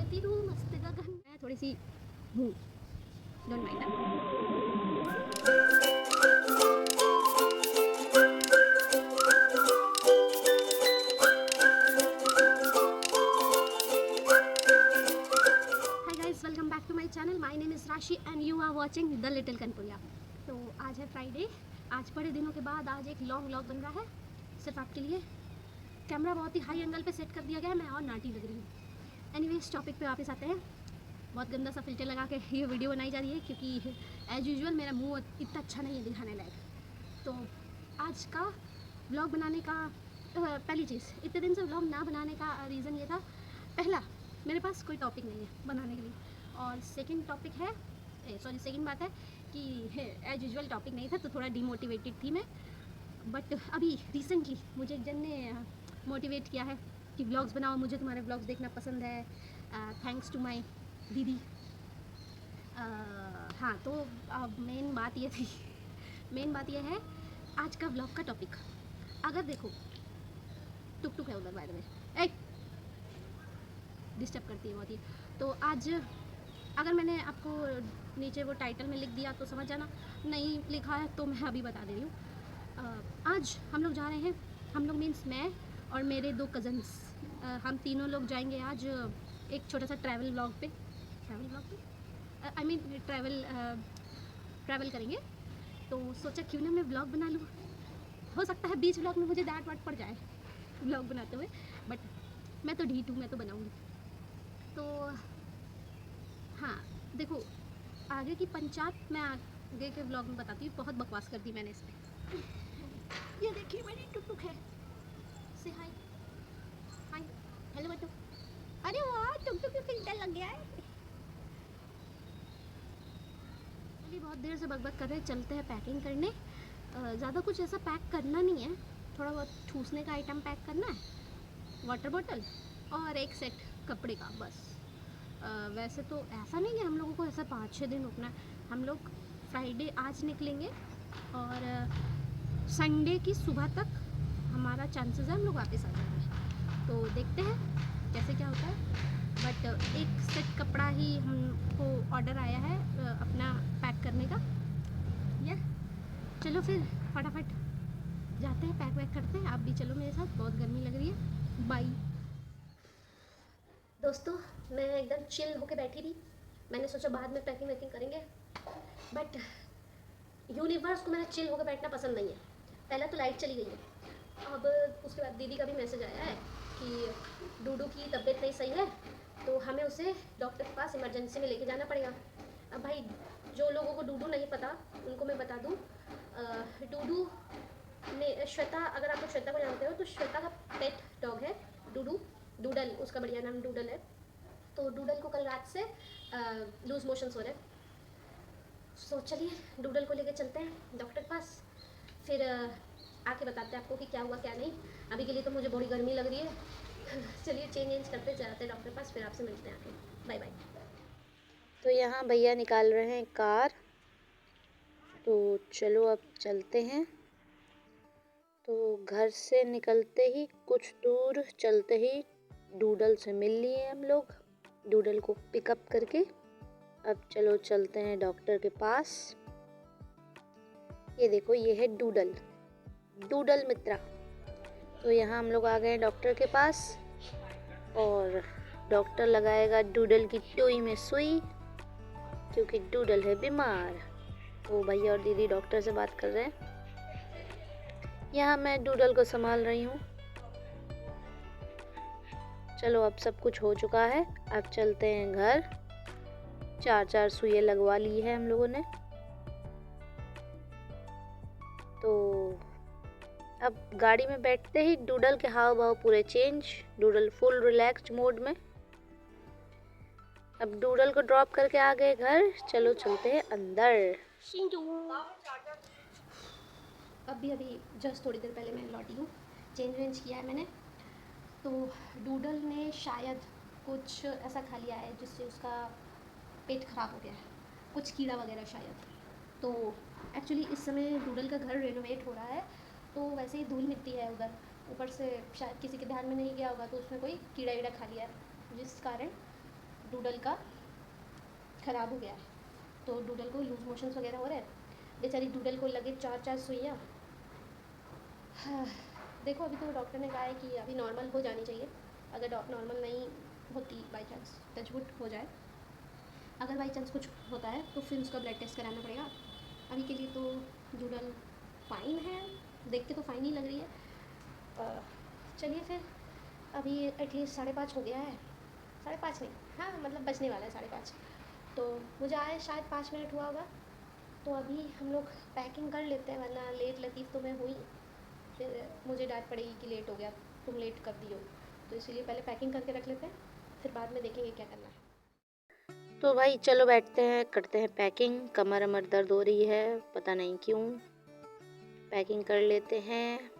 उड़ती रू मस्त गगन। मैं थोड़ी सी हूँ, don't mind that. Hi guys, welcome back to my channel. My name is Rashi and you are watching the little Kanpuriya. तो आज है फ्राइडे। आज बड़े दिनों के बाद आज एक लॉन्ग व्लॉग बन रहा है सिर्फ आपके लिए। कैमरा बहुत ही हाई एंगल पे सेट कर दिया गया है, मैं और नाटी लग रही हूँ। एनीवेज, टॉपिक पे वापस आते हैं। बहुत गंदा सा फिल्टर लगा के ये वीडियो बनाई जा रही है क्योंकि एज यूजुअल मेरा मुंह इतना अच्छा नहीं है दिखाने लायक। तो आज का व्लॉग बनाने का पहली चीज़, इतने दिन से व्लॉग ना बनाने का रीज़न ये था, पहला मेरे पास कोई टॉपिक नहीं है बनाने के लिए, और सेकंड टॉपिक है सेकंड बात है कि एज यूजुअल टॉपिक नहीं था तो थोड़ा डिमोटिवेटेड थी मैं। बट अभी रिसेंटली मुझे एक जन ने मोटिवेट किया है कि व्लॉग्स बनाओ, मुझे तुम्हारे व्लॉग्स देखना पसंद है, थैंक्स टू माई दीदी। हाँ, तो मेन बात ये थी मेन बात ये है आज का व्लॉग का टॉपिक। अगर देखो, टुक टुक है उधर, by the way, A disturb करती है बहुत ही। तो आज अगर मैंने आपको नीचे वो टाइटल में लिख दिया तो समझ जाना, नहीं लिखा है तो मैं अभी बता दे रही हूँ। आज हम लोग जा रहे हैं, हम लोग मीन्स मैं और मेरे दो कज़न्स, हम तीनों लोग जाएंगे आज एक छोटा सा ट्रैवल व्लॉग पे आई मीन ट्रैवल करेंगे। तो सोचा क्यों ना मैं व्लॉग बना लूँ। हो सकता है बीच व्लॉग में मुझे डांट वाट पड़ जाए व्लॉग बनाते हुए, बट मैं तो ढीठ हूँ, मैं तो बनाऊँगी। तो हाँ, देखो, आगे की पंचायत मैं आगे के व्लॉग में बताती हूँ। बहुत बकवास कर दी मैंने इस पर। ये देखिए मेरी टुकटुक है, से हाय हाय हेलो बटू। अरे वाह, टुकटुक पे फिल्टर लग गया है। अभी बहुत देर से बकबक कर रहे हैं, चलते हैं पैकिंग करने। ज़्यादा कुछ ऐसा पैक करना नहीं है, थोड़ा बहुत ठूसने का आइटम पैक करना है, वाटर बॉटल और एक सेट कपड़े का बस। वैसे तो ऐसा नहीं है हम लोगों को ऐसा 5-6 दिन रुकना है। हम लोग फ्राइडे आज निकलेंगे और संडे की सुबह तक हमारा चांसेस है हम लोग वापस आ जाएंगे। तो देखते हैं कैसे क्या होता है। बट एक सेट कपड़ा ही हमको ऑर्डर आया है अपना पैक करने का। या चलो फिर फटाफट जाते हैं, पैक वैक करते हैं। आप भी चलो मेरे साथ, बहुत गर्मी लग रही है। बाय दोस्तों, मैं एकदम चिल होके बैठी थी। मैंने सोचा बाद में पैकिंग वैकिंग करेंगे, बट यूनिवर्स को मेरा चिल होकर बैठना पसंद नहीं है। पहले तो लाइट चली गई है, अब उसके बाद दीदी का भी मैसेज आया है कि डूडू की तबीयत नहीं सही है, तो हमें उसे डॉक्टर के पास इमरजेंसी में लेके जाना पड़ेगा। अब भाई, जो लोगों को डूडू नहीं पता उनको मैं बता दूँ, डूडू ने श्वेता, अगर आप लोग श्वेता को जानते हो तो श्वेता का पेट डॉग है डूडू, डूडल उसका बढ़िया नाम डूडल है। तो डूडल को कल रात से लूज मोशंस हो रहे हैं। सो चलिए डूडल को लेके चलते हैं डॉक्टर के पास, फिर आके बताते हैं आपको कि क्या हुआ क्या नहीं। अभी के लिए तो मुझे बड़ी गर्मी लग रही है। चलिए चेंज करते जाते हैं डॉक्टर के पास, फिर आपसे मिलते हैं आके। Bye bye. तो यहाँ भैया निकाल रहे हैं कार, तो चलो अब चलते हैं। तो घर से निकलते ही कुछ दूर चलते ही डूडल से मिल लिए हम लोग, डूडल को पिकअप करके। अब चलो चलते हैं डॉक्टर के पास। ये देखो, ये है डूडल, डूडल मित्रा। तो यहाँ हम लोग आ गए डॉक्टर के पास और डॉक्टर लगाएगा डूडल की टोई में सुई क्योंकि डूडल है बीमार। वो भैया और दीदी डॉक्टर से बात कर रहे हैं। यहाँ मैं डूडल को संभाल रही हूँ। चलो अब सब कुछ हो चुका है, अब चलते हैं घर। 4-4 सुइयां लगवा ली है हम लोगों ने। तो अब गाड़ी में बैठते ही डूडल के हाव भाव पूरे change, doodle full relaxed mode में। अब डूडल को ड्रॉप करके आ गए घर, चलो चलते हैं अंदर। अभी जस्ट थोड़ी देर पहले मैं लौटी हूँ, चेंज वेंज किया है मैंने। तो डूडल ने शायद कुछ ऐसा खा लिया है जिससे उसका पेट ख़राब हो गया है, कुछ कीड़ा वगैरह शायद। तो एक्चुअली इस समय डूडल का घर रेनोवेट हो रहा है, तो वैसे ही धूल मिट्टी है उधर, ऊपर से शायद किसी के ध्यान में नहीं गया होगा, तो उसमें कोई कीड़ा वीड़ा खा लिया है, जिस कारण डूडल का ख़राब हो गया है, तो डूडल को लूज मोशंस वगैरह हो रहे हैं। बेचारी डूडल को लगे 4-4 सुइयाँ। हाँ, देखो अभी तो डॉक्टर ने कहा है कि अभी नॉर्मल हो जानी चाहिए। अगर नॉर्मल नहीं होती, बाई चांस टचवुड हो जाए, अगर बाई चांस कुछ होता है तो फिर उसका ब्लड टेस्ट कराना पड़ेगा। अभी के लिए तो डूडल फ़ाइन है, देख के तो फ़ाइन ही लग रही है। चलिए फिर, अभी एटलीस्ट 5:30 हो गया है। 5:30 नहीं, हाँ मतलब बजने वाला है 5:30। तो मुझे आए शायद 5 मिनट हुआ होगा। तो अभी हम लोग पैकिंग कर लेते हैं, वरना लेट लतीफ़ तो मैं हुई, फिर मुझे डांट पड़ेगी कि लेट हो गया, तुम लेट कर दी हो। तो इसीलिए पहले पैकिंग करके रख लेते हैं, फिर बाद में देखेंगे क्या करना है। तो भाई चलो बैठते हैं, करते हैं पैकिंग। कमर अमर दर्द हो रही है, पता नहीं क्यों। पैकिंग कर लेते हैं।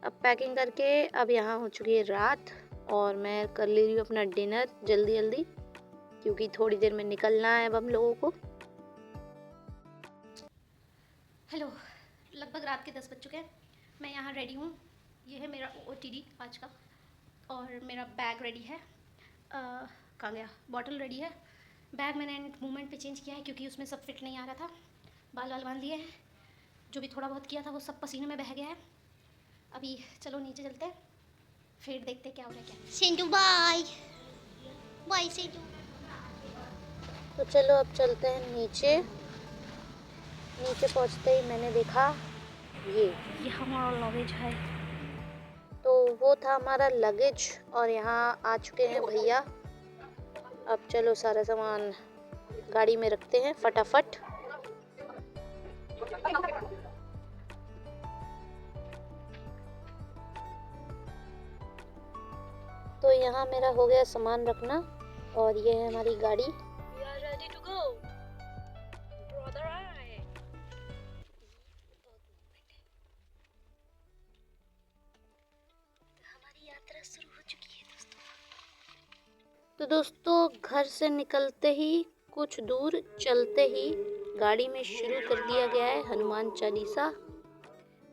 अब पैकिंग करके अब यहाँ हो चुकी है रात और मैं कर ले रही हूँ अपना डिनर जल्दी जल्दी, क्योंकि थोड़ी देर में निकलना है अब हम लोगों को। हेलो, लगभग रात के 10 बज चुके हैं। मैं यहाँ रेडी हूँ। ये है मेरा OOTD आज का, और मेरा बैग रेडी है। कहाँ गया? बॉटल रेडी है। बैग मैंने मूवमेंट पे चेंज किया है क्योंकि उसमें सब फिट नहीं आ रहा था। बाल वाल बांध लिए हैं, जो भी थोड़ा बहुत किया था वो सब पसीने में बह गया है। अभी चलो नीचे चलते हैं, फिर देखते हैं क्या हो रहा है क्या। Sindhu bye bye Sindhu. तो चलो अब चलते हैं नीचे। नीचे पहुंचते ही मैंने देखा ये हमारा लगेज है। तो वो था हमारा लगेज, और यहाँ आ चुके हैं भैया। अब चलो सारा सामान गाड़ी में रखते हैं फटाफट। तो यहाँ मेरा हो गया सामान रखना, और ये है हमारी गाड़ी। We are ready to go. Brother आए। हमारी यात्रा शुरू हो चुकी है दोस्तों। तो दोस्तों घर से निकलते ही कुछ दूर चलते ही गाड़ी में शुरू कर दिया गया है हनुमान चालीसा।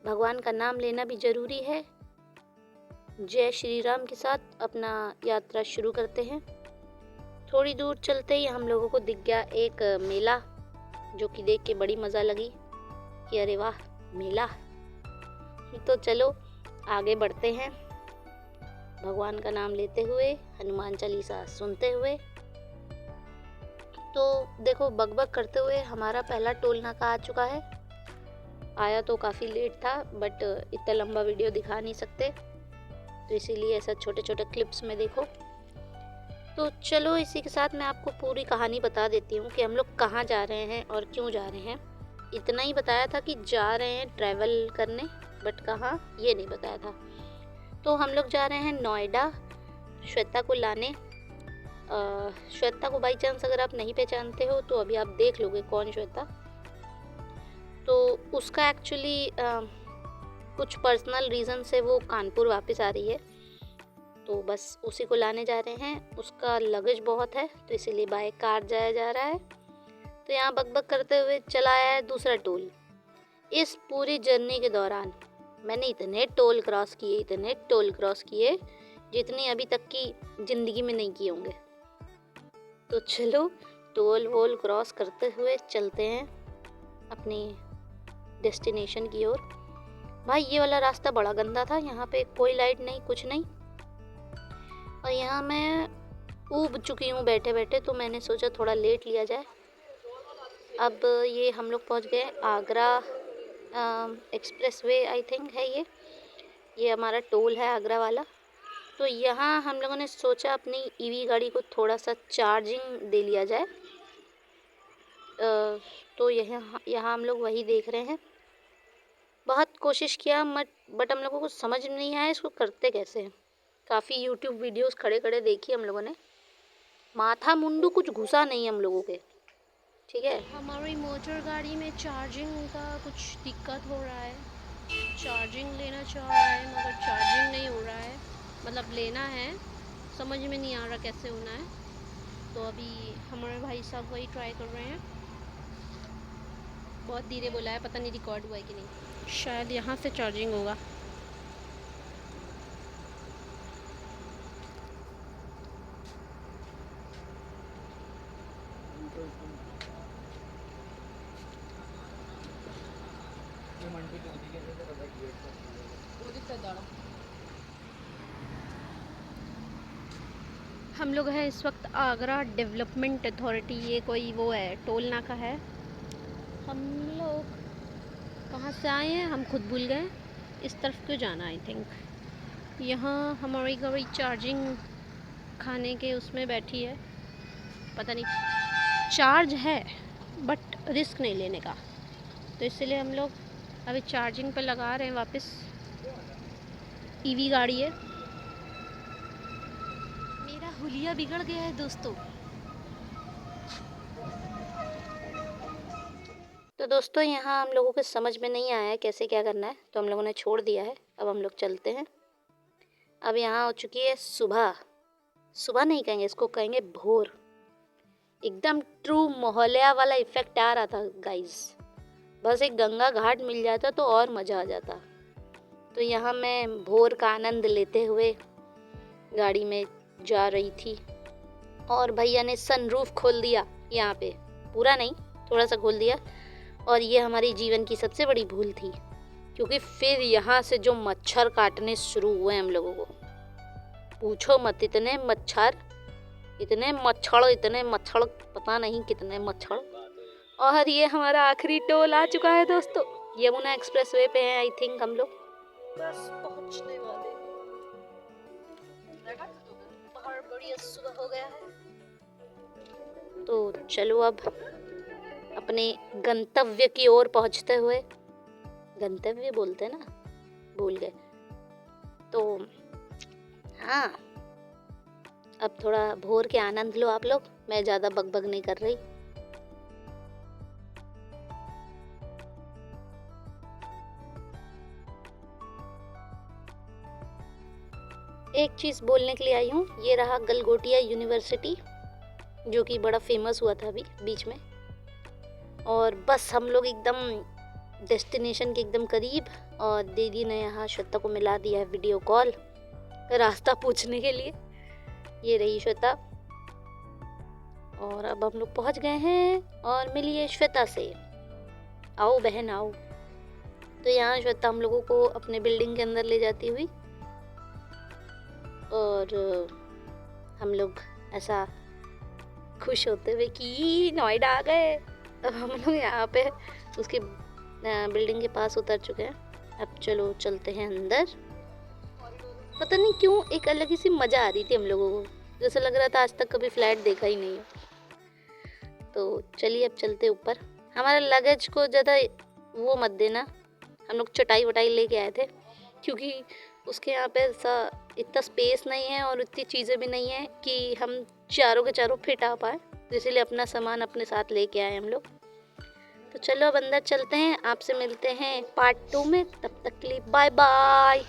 भगवान का नाम लेना भी जरूरी है। जय श्री राम के साथ अपना यात्रा शुरू करते हैं। थोड़ी दूर चलते ही हम लोगों को दिख गया एक मेला, जो कि देख के बड़ी मज़ा लगी कि अरे वाह मेला। तो चलो आगे बढ़ते हैं, भगवान का नाम लेते हुए, हनुमान चालीसा सुनते हुए। तो देखो बकबक करते हुए हमारा पहला टोल नाका आ चुका है। आया तो काफ़ी लेट था, बट इतना लंबा वीडियो दिखा नहीं सकते, तो इसीलिए ऐसा छोटे छोटे क्लिप्स में देखो। तो चलो इसी के साथ मैं आपको पूरी कहानी बता देती हूँ कि हम लोग कहाँ जा रहे हैं और क्यों जा रहे हैं। इतना ही बताया था कि जा रहे हैं ट्रैवल करने, बट कहाँ ये नहीं बताया था। तो हम लोग जा रहे हैं नोएडा श्वेता को लाने। श्वेता को बाई चांस अगर आप नहीं पहचानते हो तो अभी आप देख लोगे कौन श्वेता। तो उसका एक्चुअली कुछ पर्सनल रीज़न से वो कानपुर वापस आ रही है, तो बस उसी को लाने जा रहे हैं। उसका लगेज बहुत है तो इसीलिए बाय कार जाया जा रहा है। तो यहाँ बकबक करते हुए चला आया है दूसरा टोल। इस पूरी जर्नी के दौरान मैंने इतने टोल क्रॉस किए जितनी अभी तक की ज़िंदगी में नहीं किए होंगे। तो चलो टोल वोल क्रॉस करते हुए चलते हैं अपनी डेस्टिनेशन की ओर। भाई ये वाला रास्ता बड़ा गंदा था, यहाँ पे कोई लाइट नहीं, कुछ नहीं। और यहाँ मैं ऊब चुकी हूँ बैठे बैठे, तो मैंने सोचा थोड़ा लेट लिया जाए। अब ये हम लोग पहुँच गए Agra express way I think है ये हमारा टोल है आगरा वाला। तो यहाँ हम लोगों ने सोचा अपनी ईवी गाड़ी को थोड़ा सा चार्जिंग दे लिया जाए। तो यहाँ हम लोग वही देख रहे हैं। बहुत कोशिश किया बट हम लोगों को समझ नहीं आया इसको करते कैसे हैं। काफ़ी यूट्यूब वीडियोस खड़े खड़े देखी हम लोगों ने, माथा मुंडू कुछ घुसा नहीं हम लोगों के। ठीक है, हमारी मोटर गाड़ी में चार्जिंग का कुछ दिक्कत हो रहा है। चार्जिंग लेना चाह रहा है मगर चार्जिंग नहीं हो रहा है, मतलब लेना है, समझ में नहीं आ रहा कैसे होना है। तो अभी हमारे भाई साहब वही ट्राई कर रहे हैं। बहुत धीरे बोला है, पता नहीं रिकॉर्ड हुआ है कि नहीं। शायद यहाँ से चार्जिंग होगा। हम लोग हैं इस वक्त आगरा डेवलपमेंट अथॉरिटी, ये कोई वो है, टोल नाका है। हम लोग कहाँ से आए हैं हम खुद भूल गए। इस तरफ क्यों जाना, आई थिंक यहाँ हमारी गाड़ी चार्जिंग खाने के उसमें बैठी है, पता नहीं चार्ज है बट रिस्क नहीं लेने का, तो इसलिए हम लोग अभी चार्जिंग पे लगा रहे हैं वापस। ईवी गाड़ी है। मेरा हुलिया बिगड़ गया है दोस्तों। तो दोस्तों यहाँ हम लोगों को समझ में नहीं आया है कैसे क्या करना है, तो हम लोगों ने छोड़ दिया है। अब हम लोग चलते हैं। अब यहाँ हो चुकी है सुबह। सुबह नहीं कहेंगे इसको, कहेंगे भोर। एकदम ट्रू मोहल्ला वाला इफेक्ट आ रहा था गाइस। बस एक गंगा घाट मिल जाता तो और मज़ा आ जाता। तो यहाँ मैं भोर का आनंद लेते हुए गाड़ी में जा रही थी और भैया ने सनरूफ खोल दिया यहाँ पे, पूरा नहीं थोड़ा सा खोल दिया। और ये हमारी जीवन की सबसे बड़ी भूल थी, क्योंकि फिर यहाँ से जो मच्छर काटने शुरू हुए हम लोगों को, पूछो मत। इतने मच्छर, पता नहीं कितने मच्छर। और ये हमारा आखिरी टोल आ चुका है दोस्तों। यमुना एक्सप्रेसवे पे हैं आई थिंक हम लोग। बस पहुँचने वाले। बाहर बढ़िया सुबह हो गया है, तो चलो अब अपने गंतव्य की ओर पहुंचते हुए, गंतव्य बोलते हैं ना, भूल गए। तो हाँ, अब थोड़ा भोर के आनंद लो आप लोग, मैं ज़्यादा बकबक नहीं कर रही। एक चीज़ बोलने के लिए आई हूँ, ये रहा गलगोटिया यूनिवर्सिटी, जो कि बड़ा फेमस हुआ था अभी बीच में। और बस हम लोग एकदम डेस्टिनेशन के एकदम करीब, और दीदी ने यहाँ श्वेता को मिला दिया है वीडियो कॉल रास्ता पूछने के लिए। ये रही श्वेता, और अब हम लोग पहुँच गए हैं। और मिलिए श्वेता से, आओ बहन आओ। तो यहाँ श्वेता हम लोगों को अपने बिल्डिंग के अंदर ले जाती हुई, और हम लोग ऐसा खुश होते हुए कि नोएडा आ गए। अब हम लोग यहाँ पे उसके बिल्डिंग के पास उतर चुके हैं। अब चलो चलते हैं अंदर। पता नहीं क्यों एक अलग ही सी मज़ा आ रही थी हम लोगों को, जैसे लग रहा था आज तक कभी फ्लैट देखा ही नहीं है। तो चलिए अब चलते ऊपर। हमारे लगेज को ज़्यादा वो मत देना, हम लोग चटाई वटाई लेके आए थे, क्योंकि उसके यहाँ पे ऐसा इतना स्पेस नहीं है और इतनी चीज़ें भी नहीं है कि हम चारों के चारों फिट आ पाए, इसीलिए अपना सामान अपने साथ लेके आए हम लोग। तो चलो अब अंदर चलते हैं, आपसे मिलते हैं पार्ट 2 में। तब तक के लिए बाय बाय।